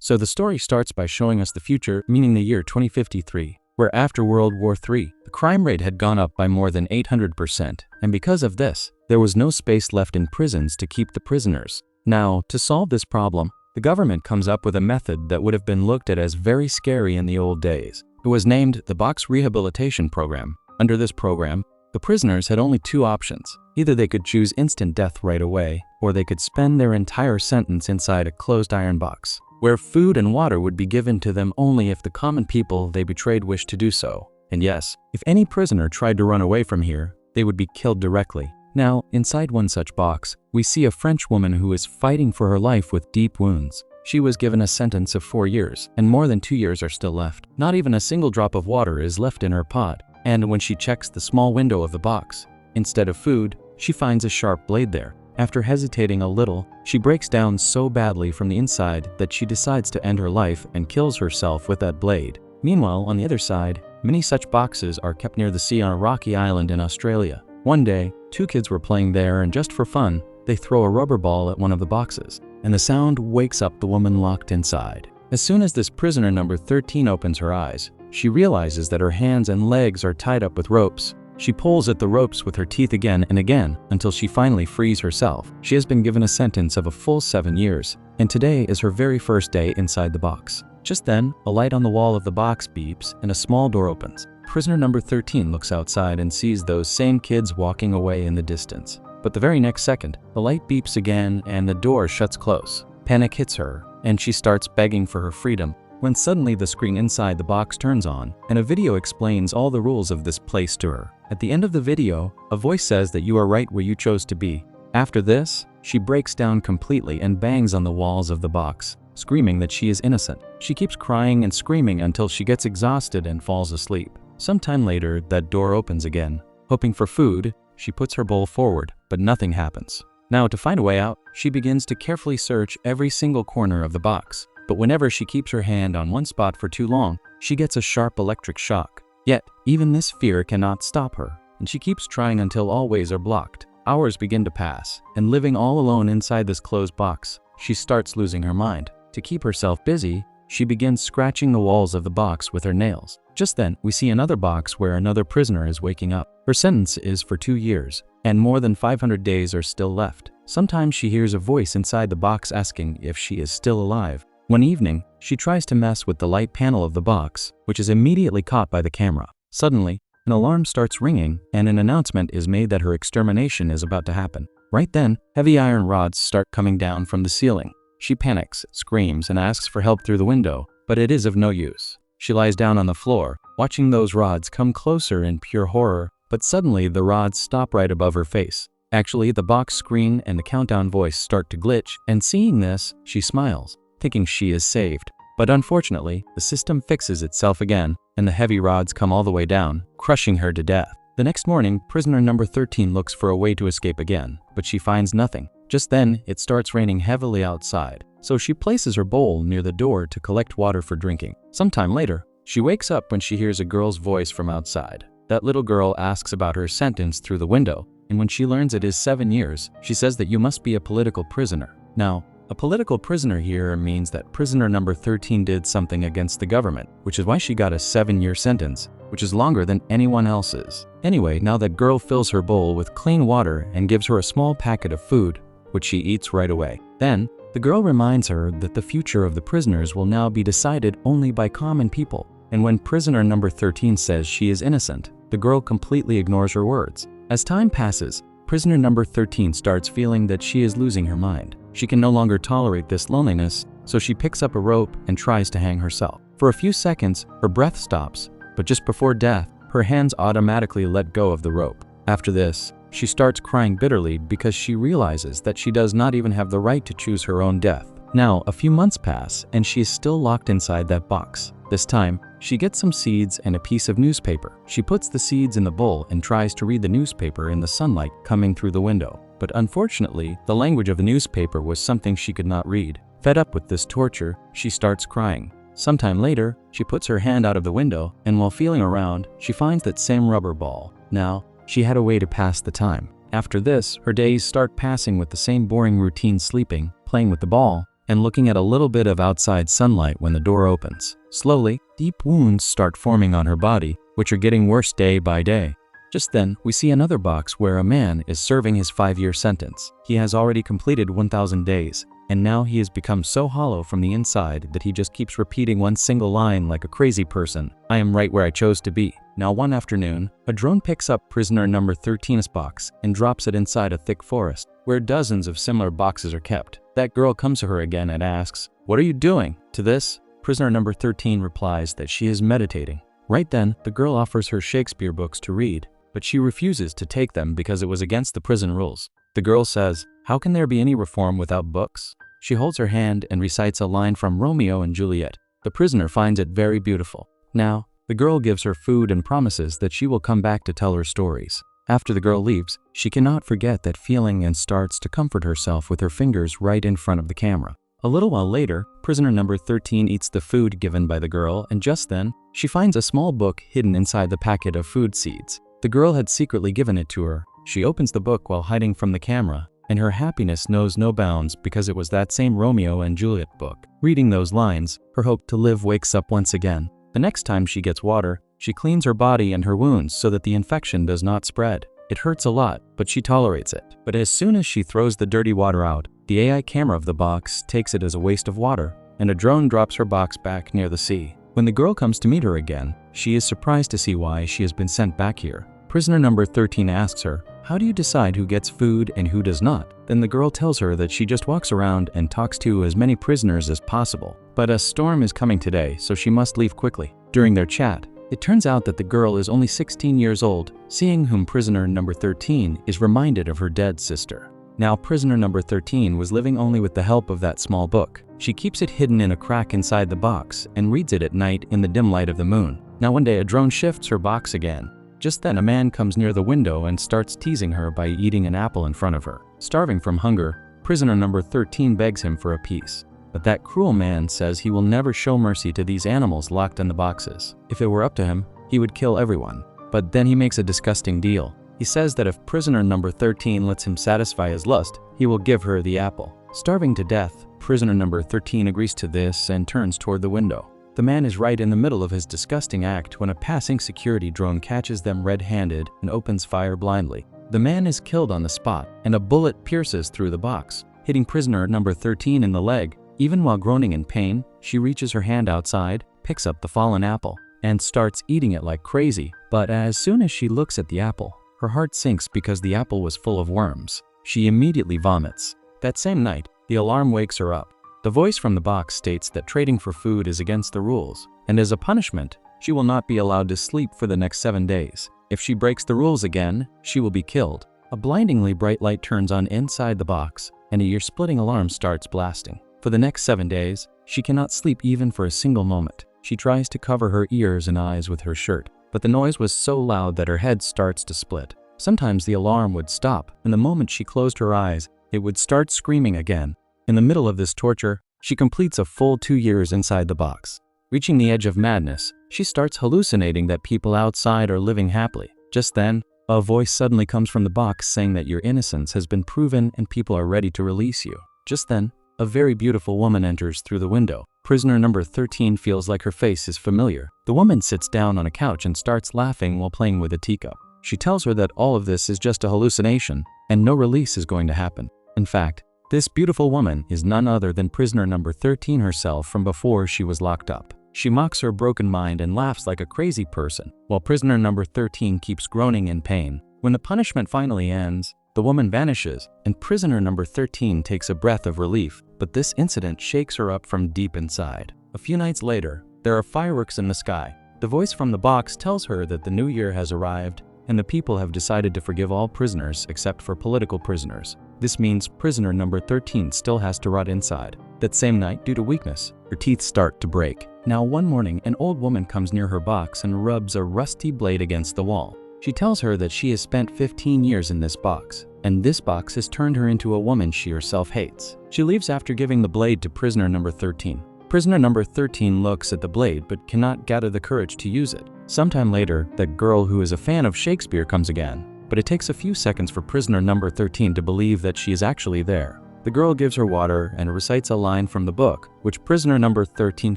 So the story starts by showing us the future, meaning the year 2053, where after World War III, the crime rate had gone up by more than 800%, and because of this, there was no space left in prisons to keep the prisoners. Now, to solve this problem, the government comes up with a method that would have been looked at as very scary in the old days. It was named the Box Rehabilitation Program. Under this program, the prisoners had only two options. Either they could choose instant death right away, or they could spend their entire sentence inside a closed iron box, where food and water would be given to them only if the common people they betrayed wished to do so. And yes, if any prisoner tried to run away from here, they would be killed directly. Now, inside one such box, we see a French woman who is fighting for her life with deep wounds. She was given a sentence of 4 years, and more than 2 years are still left. Not even a single drop of water is left in her pot, and when she checks the small window of the box, instead of food, she finds a sharp blade there. After hesitating a little, she breaks down so badly from the inside that she decides to end her life and kills herself with that blade. Meanwhile, on the other side, many such boxes are kept near the sea on a rocky island in Australia. One day, 2 kids were playing there, and just for fun, they throw a rubber ball at one of the boxes, and the sound wakes up the woman locked inside. As soon as this prisoner number 13 opens her eyes, she realizes that her hands and legs are tied up with ropes. She pulls at the ropes with her teeth again and again until she finally frees herself. She has been given a sentence of a full 7 years, and today is her very first day inside the box. Just then, a light on the wall of the box beeps and a small door opens. Prisoner number 13 looks outside and sees those same kids walking away in the distance. But the very next second, the light beeps again and the door shuts close. Panic hits her, and she starts begging for her freedom, when suddenly the screen inside the box turns on, and a video explains all the rules of this place to her. At the end of the video, a voice says that you are right where you chose to be. After this, she breaks down completely and bangs on the walls of the box, screaming that she is innocent. She keeps crying and screaming until she gets exhausted and falls asleep. Sometime later, that door opens again. Hoping for food, she puts her bowl forward, but nothing happens. Now, to find a way out, she begins to carefully search every single corner of the box. But whenever she keeps her hand on one spot for too long, she gets a sharp electric shock. Yet, even this fear cannot stop her, and she keeps trying until all ways are blocked. Hours begin to pass, and living all alone inside this closed box, she starts losing her mind. To keep herself busy, she begins scratching the walls of the box with her nails. Just then, we see another box where another prisoner is waking up. Her sentence is for 2 years, and more than 500 days are still left. Sometimes she hears a voice inside the box asking if she is still alive. One evening, she tries to mess with the light panel of the box, which is immediately caught by the camera. Suddenly, an alarm starts ringing, and an announcement is made that her extermination is about to happen. Right then, heavy iron rods start coming down from the ceiling. She panics, screams, and asks for help through the window, but it is of no use. She lies down on the floor, watching those rods come closer in pure horror, but suddenly the rods stop right above her face. Actually, the box screen and the countdown voice start to glitch, and seeing this, she smiles, thinking she is saved. But unfortunately, the system fixes itself again, and the heavy rods come all the way down, crushing her to death. The next morning, prisoner number 13 looks for a way to escape again, but she finds nothing. Just then, it starts raining heavily outside, so she places her bowl near the door to collect water for drinking. Sometime later, she wakes up when she hears a girl's voice from outside. That little girl asks about her sentence through the window, and when she learns it is 7 years, she says that you must be a political prisoner. Now, a political prisoner here means that prisoner number 13 did something against the government, which is why she got a 7-year sentence, which is longer than anyone else's. Anyway, now that girl fills her bowl with clean water and gives her a small packet of food, which she eats right away. Then, the girl reminds her that the future of the prisoners will now be decided only by common people. And when prisoner number 13 says she is innocent, the girl completely ignores her words. As time passes, prisoner number 13 starts feeling that she is losing her mind. She can no longer tolerate this loneliness, so she picks up a rope and tries to hang herself. For a few seconds, her breath stops, but just before death, her hands automatically let go of the rope. After this, she starts crying bitterly because she realizes that she does not even have the right to choose her own death. Now, a few months pass, and she is still locked inside that box. This time, she gets some seeds and a piece of newspaper. She puts the seeds in the bowl and tries to read the newspaper in the sunlight coming through the window. But unfortunately, the language of the newspaper was something she could not read. Fed up with this torture, she starts crying. Sometime later, she puts her hand out of the window, and while feeling around, she finds that same rubber ball. Now, she had a way to pass the time. After this, her days start passing with the same boring routine: sleeping, playing with the ball, and looking at a little bit of outside sunlight when the door opens. Slowly, deep wounds start forming on her body, which are getting worse day by day. Just then, we see another box where a man is serving his 5-year sentence. He has already completed 1,000 days, and now he has become so hollow from the inside that he just keeps repeating one single line like a crazy person. I am right where I chose to be. Now one afternoon, a drone picks up prisoner number 13's box and drops it inside a thick forest, where dozens of similar boxes are kept. That girl comes to her again and asks, "What are you doing?" To this, prisoner number 13 replies that she is meditating. Right then, the girl offers her Shakespeare books to read, but she refuses to take them because it was against the prison rules. The girl says, "How can there be any reform without books?" She holds her hand and recites a line from Romeo and Juliet. The prisoner finds it very beautiful. Now, the girl gives her food and promises that she will come back to tell her stories. After the girl leaves, she cannot forget that feeling and starts to comfort herself with her fingers right in front of the camera. A little while later, prisoner number 13 eats the food given by the girl, and just then, she finds a small book hidden inside the packet of food seeds. The girl had secretly given it to her. She opens the book while hiding from the camera, and her happiness knows no bounds because it was that same Romeo and Juliet book. Reading those lines, her hope to live wakes up once again. The next time she gets water, she cleans her body and her wounds so that the infection does not spread. It hurts a lot, but she tolerates it. But as soon as she throws the dirty water out, the AI camera of the box takes it as a waste of water, and a drone drops her box back near the sea. When the girl comes to meet her again, she is surprised to see why she has been sent back here. Prisoner number 13 asks her, "How do you decide who gets food and who does not?" Then the girl tells her that she just walks around and talks to as many prisoners as possible. But a storm is coming today, so she must leave quickly. During their chat, it turns out that the girl is only 16 years old, seeing whom prisoner number 13 is reminded of her dead sister. Now prisoner number 13 was living only with the help of that small book. She keeps it hidden in a crack inside the box and reads it at night in the dim light of the moon. Now one day a drone shifts her box again. Just then a man comes near the window and starts teasing her by eating an apple in front of her. Starving from hunger, prisoner number 13 begs him for a piece. But that cruel man says he will never show mercy to these animals locked in the boxes. If it were up to him, he would kill everyone. But then he makes a disgusting deal. He says that if prisoner number 13 lets him satisfy his lust, he will give her the apple. Starving to death, prisoner number 13 agrees to this and turns toward the window. The man is right in the middle of his disgusting act when a passing security drone catches them red-handed and opens fire blindly. The man is killed on the spot, and a bullet pierces through the box, hitting prisoner number 13 in the leg. Even while groaning in pain, she reaches her hand outside, picks up the fallen apple, and starts eating it like crazy. But as soon as she looks at the apple, her heart sinks because the apple was full of worms. She immediately vomits. That same night, the alarm wakes her up. The voice from the box states that trading for food is against the rules, and as a punishment, she will not be allowed to sleep for the next 7 days. If she breaks the rules again, she will be killed. A blindingly bright light turns on inside the box, and a ear-splitting alarm starts blasting. For the next 7 days, she cannot sleep even for a single moment. She tries to cover her ears and eyes with her shirt, but the noise was so loud that her head starts to split. Sometimes the alarm would stop, and the moment she closed her eyes, it would start screaming again. In the middle of this torture, she completes a full 2 years inside the box. Reaching the edge of madness, she starts hallucinating that people outside are living happily. Just then, a voice suddenly comes from the box saying that your innocence has been proven and people are ready to release you. Just then, a very beautiful woman enters through the window. Prisoner number 13 feels like her face is familiar. The woman sits down on a couch and starts laughing while playing with a teacup. She tells her that all of this is just a hallucination and no release is going to happen. In fact, this beautiful woman is none other than prisoner number 13 herself from before she was locked up. She mocks her broken mind and laughs like a crazy person, while prisoner number 13 keeps groaning in pain. When the punishment finally ends, the woman vanishes, and prisoner number 13 takes a breath of relief, but this incident shakes her up from deep inside. A few nights later, there are fireworks in the sky. The voice from the box tells her that the new year has arrived, and the people have decided to forgive all prisoners except for political prisoners. This means prisoner number 13 still has to rot inside. That same night, due to weakness, her teeth start to break. Now one morning, an old woman comes near her box and rubs a rusty blade against the wall. She tells her that she has spent 15 years in this box, and this box has turned her into a woman she herself hates. She leaves after giving the blade to prisoner number 13. Prisoner number 13 looks at the blade but cannot gather the courage to use it. Sometime later, that girl who is a fan of Shakespeare comes again, but it takes a few seconds for prisoner number 13 to believe that she is actually there. The girl gives her water and recites a line from the book, which prisoner number 13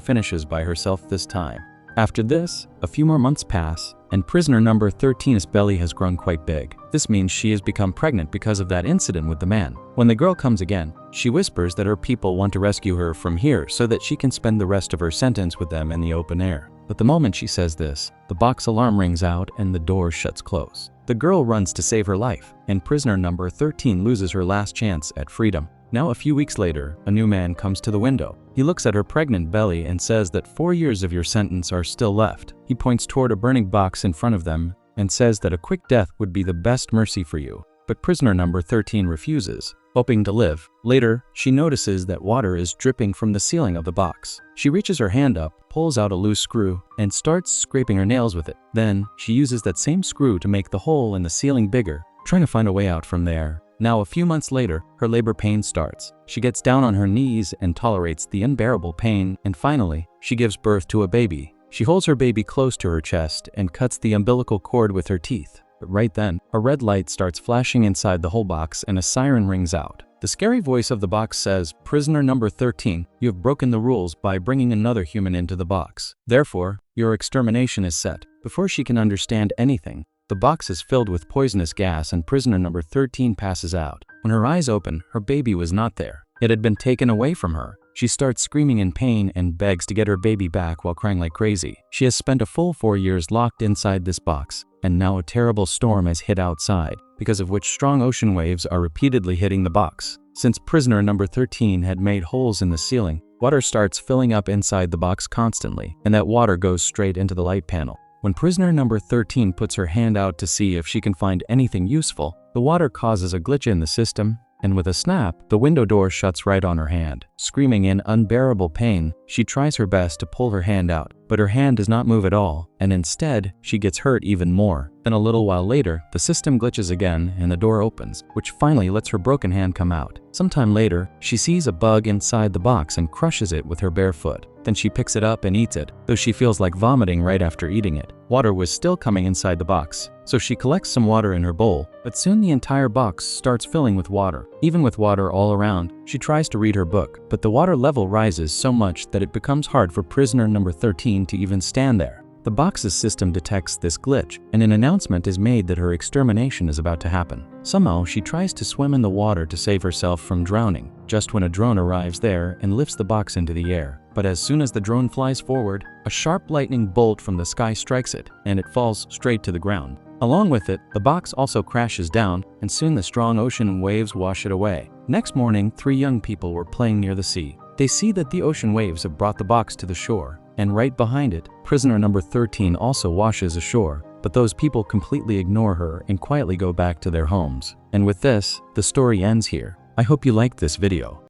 finishes by herself this time. After this, a few more months pass, and prisoner number 13's belly has grown quite big. This means she has become pregnant because of that incident with the man. When the girl comes again, she whispers that her people want to rescue her from here so that she can spend the rest of her sentence with them in the open air. But the moment she says this, the box alarm rings out and the door shuts close. The girl runs to save her life, and prisoner number 13 loses her last chance at freedom. Now a few weeks later, a new man comes to the window. He looks at her pregnant belly and says that 4 years of your sentence are still left. He points toward a burning box in front of them and says that a quick death would be the best mercy for you. But prisoner number 13 refuses, hoping to live. Later, she notices that water is dripping from the ceiling of the box. She reaches her hand up, pulls out a loose screw, and starts scraping her nails with it. Then, she uses that same screw to make the hole in the ceiling bigger, trying to find a way out from there. Now, a few months later, her labor pain starts. She gets down on her knees and tolerates the unbearable pain, and finally, she gives birth to a baby. She holds her baby close to her chest and cuts the umbilical cord with her teeth. But right then, a red light starts flashing inside the whole box and a siren rings out. The scary voice of the box says, "Prisoner number 13, you have broken the rules by bringing another human into the box. Therefore, your extermination is set." Before she can understand anything, the box is filled with poisonous gas and prisoner number 13 passes out. When her eyes open, her baby was not there. It had been taken away from her. She starts screaming in pain and begs to get her baby back while crying like crazy. She has spent a full 4 years locked inside this box, and now a terrible storm has hit outside, because of which strong ocean waves are repeatedly hitting the box. Since prisoner number 13 had made holes in the ceiling, water starts filling up inside the box constantly, and that water goes straight into the light panel. When prisoner number 13 puts her hand out to see if she can find anything useful, the water causes a glitch in the system, and with a snap, the window door shuts right on her hand. Screaming in unbearable pain, she tries her best to pull her hand out, but her hand does not move at all, and instead, she gets hurt even more. Then a little while later, the system glitches again and the door opens, which finally lets her broken hand come out. Sometime later, she sees a bug inside the box and crushes it with her bare foot. Then she picks it up and eats it, though she feels like vomiting right after eating it. Water was still coming inside the box, so she collects some water in her bowl, but soon the entire box starts filling with water. Even with water all around, she tries to read her book, but the water level rises so much that it becomes hard for prisoner number 13 to even stand there. The box's system detects this glitch, and an announcement is made that her extermination is about to happen. Somehow, she tries to swim in the water to save herself from drowning, just when a drone arrives there and lifts the box into the air. But as soon as the drone flies forward, a sharp lightning bolt from the sky strikes it, and it falls straight to the ground. Along with it, the box also crashes down, and soon the strong ocean waves wash it away. Next morning, 3 young people were playing near the sea. They see that the ocean waves have brought the box to the shore, and right behind it, prisoner number 13 also washes ashore. But those people completely ignore her and quietly go back to their homes. And with this, the story ends here. I hope you liked this video.